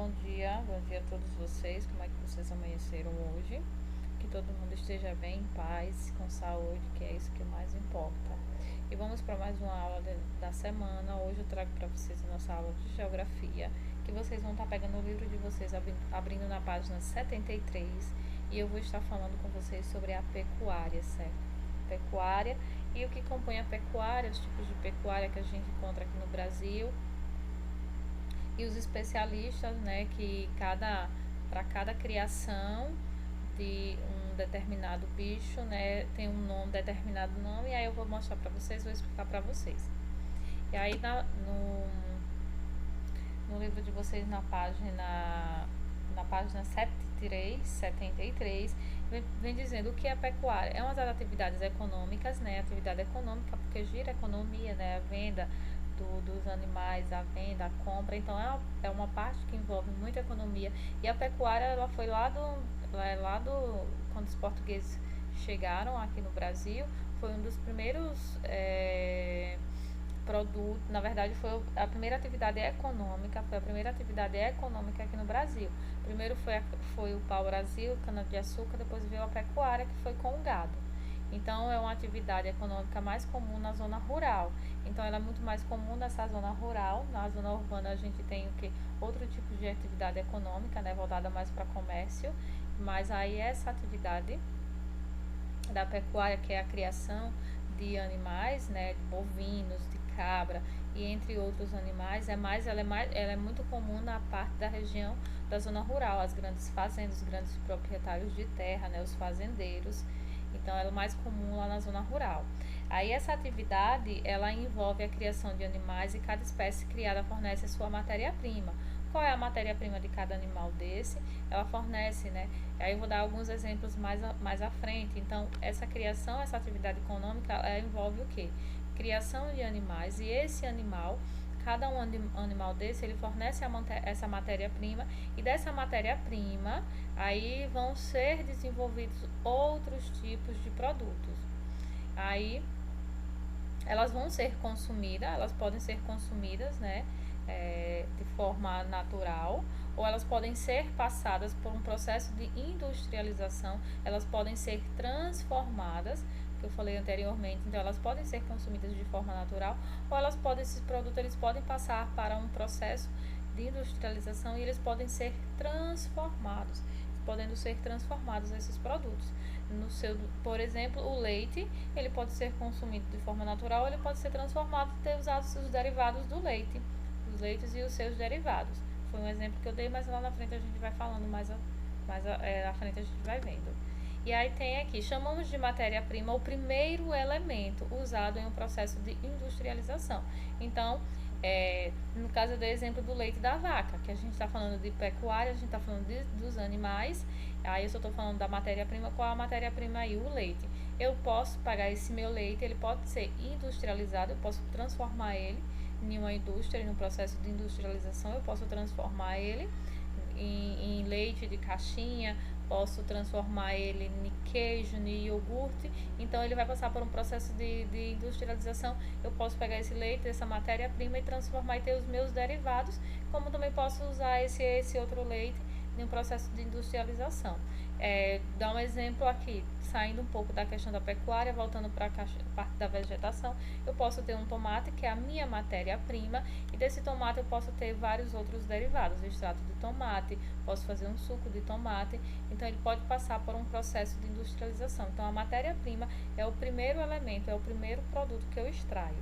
bom dia a todos vocês. Como é que vocês amanheceram hoje? Que todo mundo esteja bem, em paz, com saúde, que é isso que mais importa. E vamos para mais uma aula da semana. Hoje eu trago para vocês a nossa aula de geografia, que vocês vão estar pegando o livro de vocês, abrindo na página 73, e eu vou estar falando com vocês sobre a pecuária, certo? Pecuária e o que compõe a pecuária, os tipos de pecuária que a gente encontra aqui no Brasil e os especialistas, né, que para cada criação de um determinado bicho, né, tem um nome, determinado nome, e aí eu vou mostrar para vocês, vou explicar para vocês. E aí no livro de vocês, na página 73, vem dizendo o que é pecuária. É uma das atividades econômicas, né? Atividade econômica porque gira a economia, né? A venda dos animais, a venda, a compra. Então é uma parte que envolve muita economia. E a pecuária, ela foi quando os portugueses chegaram aqui no Brasil, foi um dos primeiros produto, na verdade foi a primeira atividade econômica, foi a primeira atividade econômica aqui no Brasil. Primeiro foi o pau-brasil, cana-de-açúcar, depois veio a pecuária, que foi com o gado. Então é uma atividade econômica mais comum na zona rural. Então ela é muito mais comum nessa zona rural. Na zona urbana a gente tem outro tipo de atividade econômica, né, voltada mais para comércio, mas aí essa atividade da pecuária, que é a criação de animais, né, de bovinos, de cabra e entre outros animais, ela é muito comum na parte da região da zona rural, as grandes fazendas, os grandes proprietários de terra, né, os fazendeiros. Então ela é mais comum lá na zona rural. Aí essa atividade, ela envolve a criação de animais e cada espécie criada fornece a sua matéria-prima. Qual é a matéria-prima de cada animal desse? Ela fornece, né? Aí eu vou dar alguns exemplos mais à frente. Então, essa criação, essa atividade econômica, ela envolve o quê? Criação de animais, e esse animal, cada animal desse, ele fornece essa matéria-prima, e dessa matéria-prima, aí vão ser desenvolvidos outros tipos de produtos. Aí, elas vão ser consumidas, elas podem ser consumidas, né, de forma natural, ou elas podem ser passadas por um processo de industrialização, elas podem ser transformadas, que eu falei anteriormente, então elas podem ser consumidas de forma natural, ou esses produtos eles podem passar para um processo de industrialização e eles podem ser transformados, podendo ser transformados esses produtos. Por exemplo, o leite, ele pode ser consumido de forma natural, ou ele pode ser transformado e ter usado os derivados do leite, os leites e os seus derivados. Foi um exemplo que eu dei, mas lá na frente a gente vai falando à frente a gente vai vendo. E aí tem aqui, chamamos de matéria-prima o primeiro elemento usado em um processo de industrialização. Então, no caso eu dei exemplo do leite da vaca, que a gente está falando de pecuária, a gente está falando dos animais, aí eu só estou falando da matéria-prima. Qual é a matéria-prima aí? O leite. Eu posso pegar esse meu leite, ele pode ser industrializado, eu posso transformar ele em uma indústria, em um processo de industrialização, eu posso transformar ele em leite de caixinha, posso transformar ele em queijo, em iogurte. Então ele vai passar por um processo de industrialização. Eu posso pegar esse leite, essa matéria-prima, e transformar e ter os meus derivados, como também posso usar esse outro leite em um processo de industrialização. Dá um exemplo aqui, saindo um pouco da questão da pecuária, voltando para a parte da vegetação. Eu posso ter um tomate, que é a minha matéria-prima, e desse tomate eu posso ter vários outros derivados, extrato de tomate, posso fazer um suco de tomate. Então ele pode passar por um processo de industrialização. Então a matéria-prima é o primeiro elemento, é o primeiro produto que eu extraio.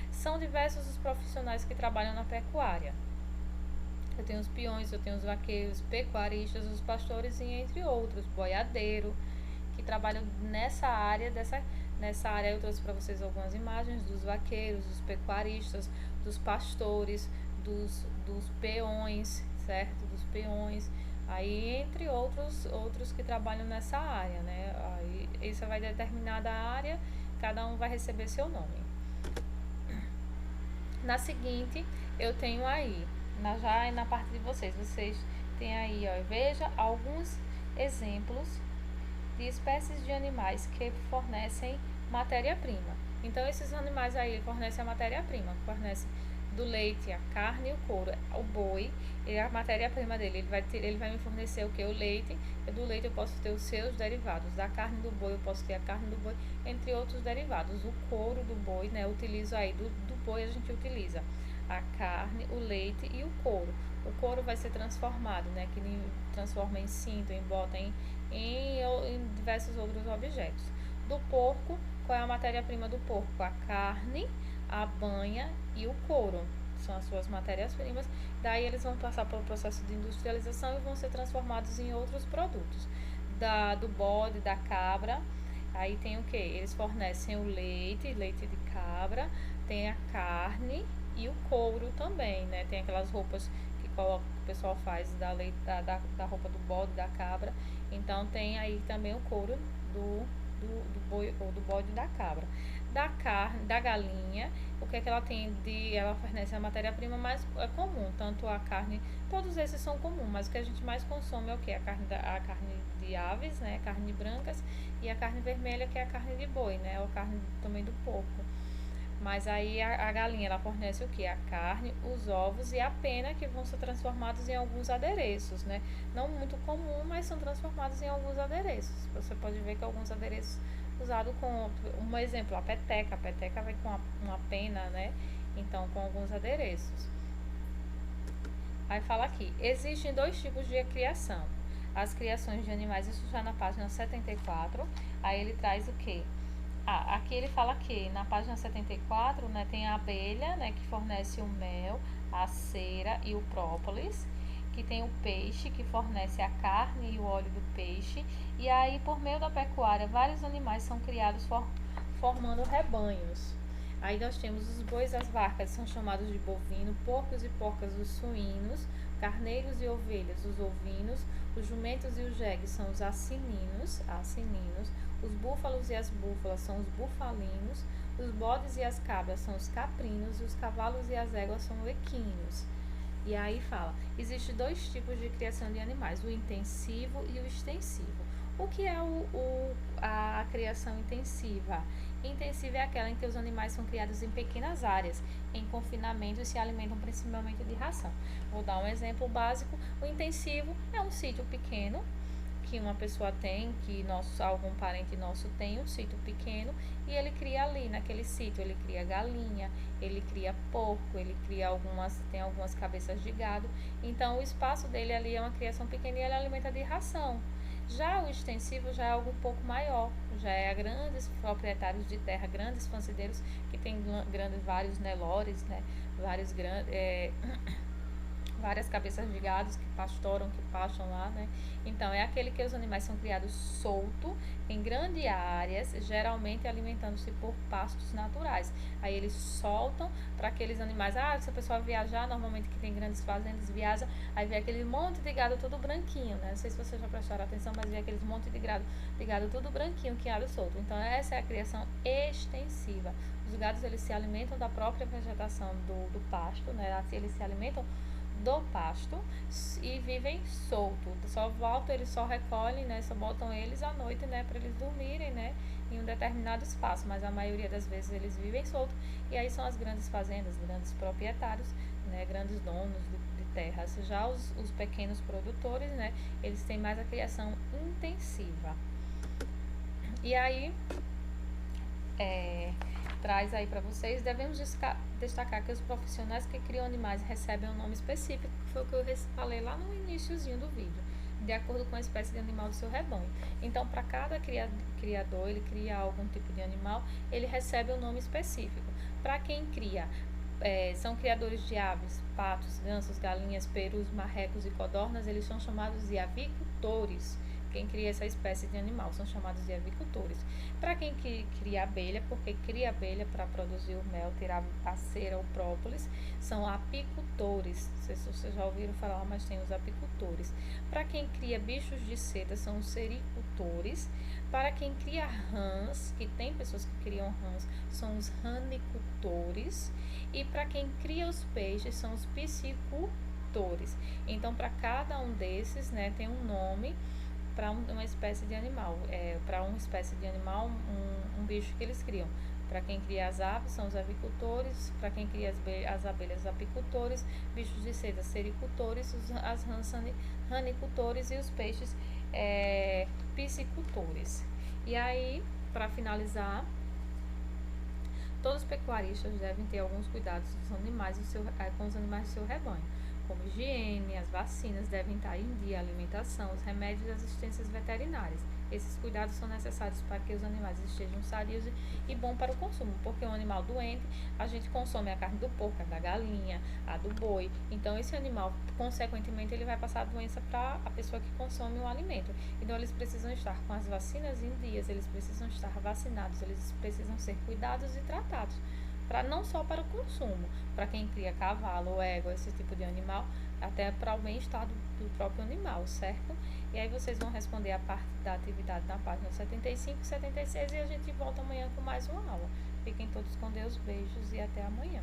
São diversos os profissionais que trabalham na pecuária. Eu tenho os peões, eu tenho os vaqueiros, pecuaristas, os pastores e entre outros, boiadeiro, que trabalham nessa área. Nessa área eu trouxe para vocês algumas imagens dos vaqueiros, dos pecuaristas, dos pastores, dos peões, certo? Dos peões, aí entre outros que trabalham nessa área, né? Aí isso vai determinar a área, cada um vai receber seu nome. Na seguinte, eu tenho aí, já na parte de vocês têm aí, ó, veja alguns exemplos de espécies de animais que fornecem matéria-prima. Então esses animais aí fornecem a matéria-prima, fornecem Do leite, a carne e o couro. O boi, a matéria-prima dele, ele vai me fornecer o que? O leite. E do leite eu posso ter os seus derivados. Da carne do boi eu posso ter a carne do boi, entre outros derivados. O couro do boi, né? Eu utilizo aí, do boi a gente utiliza a carne, o leite e o couro. O couro vai ser transformado, né? Que transforma em cinto, em bota, em diversos outros objetos. Do porco, qual é a matéria-prima do porco? A carne, a banha e o couro. São as suas matérias-primas. Daí eles vão passar pelo processo de industrialização e vão ser transformados em outros produtos. Do bode, da cabra, aí tem o que? Eles fornecem o leite, leite de cabra, tem a carne e o couro também, né? Tem aquelas roupas que o pessoal faz da roupa do bode, da cabra. Então tem aí também o couro do boi ou do bode, da cabra. Da carne, da galinha, o que é que ela tem ela fornece a matéria-prima mais comum, tanto a carne, todos esses são comuns, mas o que a gente mais consome é o que? A carne de aves, né, carne brancas, e a carne vermelha, que é a carne de boi, né, ou a carne também do porco. Mas aí a galinha, ela fornece o que? A carne, os ovos e a pena, que vão ser transformados em alguns adereços, né? Não muito comum, mas são transformados em alguns adereços. Você pode ver que alguns adereços usados com, um exemplo, a peteca. A peteca vem com uma pena, né? Então, com alguns adereços. Aí fala aqui, existem dois tipos de criação. As criações de animais, isso já na página 74. Aí ele traz o que? Aqui ele fala que na página 74, né, tem a abelha, né, que fornece o mel, a cera e o própolis, que tem o peixe, que fornece a carne e o óleo do peixe, e aí por meio da pecuária vários animais são criados formando rebanhos. Aí nós temos os bois e as vacas, são chamados de bovino, porcos e porcas os suínos, carneiros e ovelhas os ovinos, os jumentos e os jegues são os assininos, os búfalos e as búfalas são os bufalinos, os bodes e as cabras são os caprinos, e os cavalos e as éguas são os equinos. E aí fala, existem dois tipos de criação de animais, o intensivo e o extensivo. O que é a criação intensiva? Intensiva é aquela em que os animais são criados em pequenas áreas, em confinamento, e se alimentam principalmente de ração. Vou dar um exemplo básico. O intensivo é um sítio pequeno que uma pessoa tem, que algum parente nosso tem um sítio pequeno, e ele cria ali naquele sítio, ele cria galinha, ele cria porco, ele cria tem algumas cabeças de gado. Então o espaço dele ali é uma criação pequena e ele alimenta de ração. Já o extensivo já é algo um pouco maior, já é a grandes proprietários de terra, grandes fazendeiros que tem vários nelores, né, várias cabeças de gados que pastam lá, né? Então é aquele que os animais são criados solto em grandes áreas, geralmente alimentando-se por pastos naturais. Aí eles soltam para aqueles animais. Se a pessoa viajar, normalmente que tem grandes fazendas, viaja, aí vê aquele monte de gado tudo branquinho, né? Não sei se vocês já prestaram atenção, mas vê aqueles monte de gado tudo branquinho, que ado solto. Então essa é a criação extensiva. Os gados, eles se alimentam da própria vegetação do pasto, né? Eles se alimentam do pasto e vivem solto. Eles só recolhem, né? Só botam eles à noite, né? Para eles dormirem, né? Em um determinado espaço, mas a maioria das vezes eles vivem solto. E aí são as grandes fazendas, grandes proprietários, né? Grandes donos de terras. Já os pequenos produtores, né? Eles têm mais a criação intensiva. E aí traz aí para vocês, devemos destacar que os profissionais que criam animais recebem um nome específico, que foi o que eu falei lá no iniciozinho do vídeo, de acordo com a espécie de animal do seu rebanho. Então, para cada criador, ele cria algum tipo de animal, ele recebe um nome específico. Para quem cria, são criadores de aves, patos, gansos, galinhas, perus, marrecos e codornas, eles são chamados de avicultores. Quem cria essa espécie de animal são chamados de avicultores. Para quem cria abelha, porque cria abelha para produzir o mel, tirar a cera, o própolis, são apicultores. Não sei se vocês já ouviram falar, mas tem os apicultores. Para quem cria bichos de seda, são os sericultores. Para quem cria rãs, que tem pessoas que criam rãs, são os ranicultores. E para quem cria os peixes, são os piscicultores. Então, para cada um desses, né, tem um nome para uma espécie de animal, para uma espécie de animal, um bicho que eles criam. Para quem cria as aves, são os avicultores. Para quem cria as abelhas, os apicultores. Bichos de seda, sericultores. As rãs, ranicultores. E os peixes, piscicultores. E aí, para finalizar, todos os pecuaristas devem ter alguns cuidados com os animais do seu rebanho, como higiene, as vacinas devem estar em dia, a alimentação, os remédios e as assistências veterinárias. Esses cuidados são necessários para que os animais estejam sadios e bom para o consumo, porque um animal doente, a gente consome a carne do porco, a da galinha, a do boi. Então, esse animal, consequentemente, ele vai passar a doença para a pessoa que consome o alimento. Então, eles precisam estar com as vacinas em dias, eles precisam estar vacinados, eles precisam ser cuidados e tratados. Não só para o consumo, para quem cria cavalo ou égua, esse tipo de animal, até para o bem-estar do próprio animal, certo? E aí vocês vão responder a parte da atividade na página 75 e 76 e a gente volta amanhã com mais uma aula. Fiquem todos com Deus, beijos e até amanhã.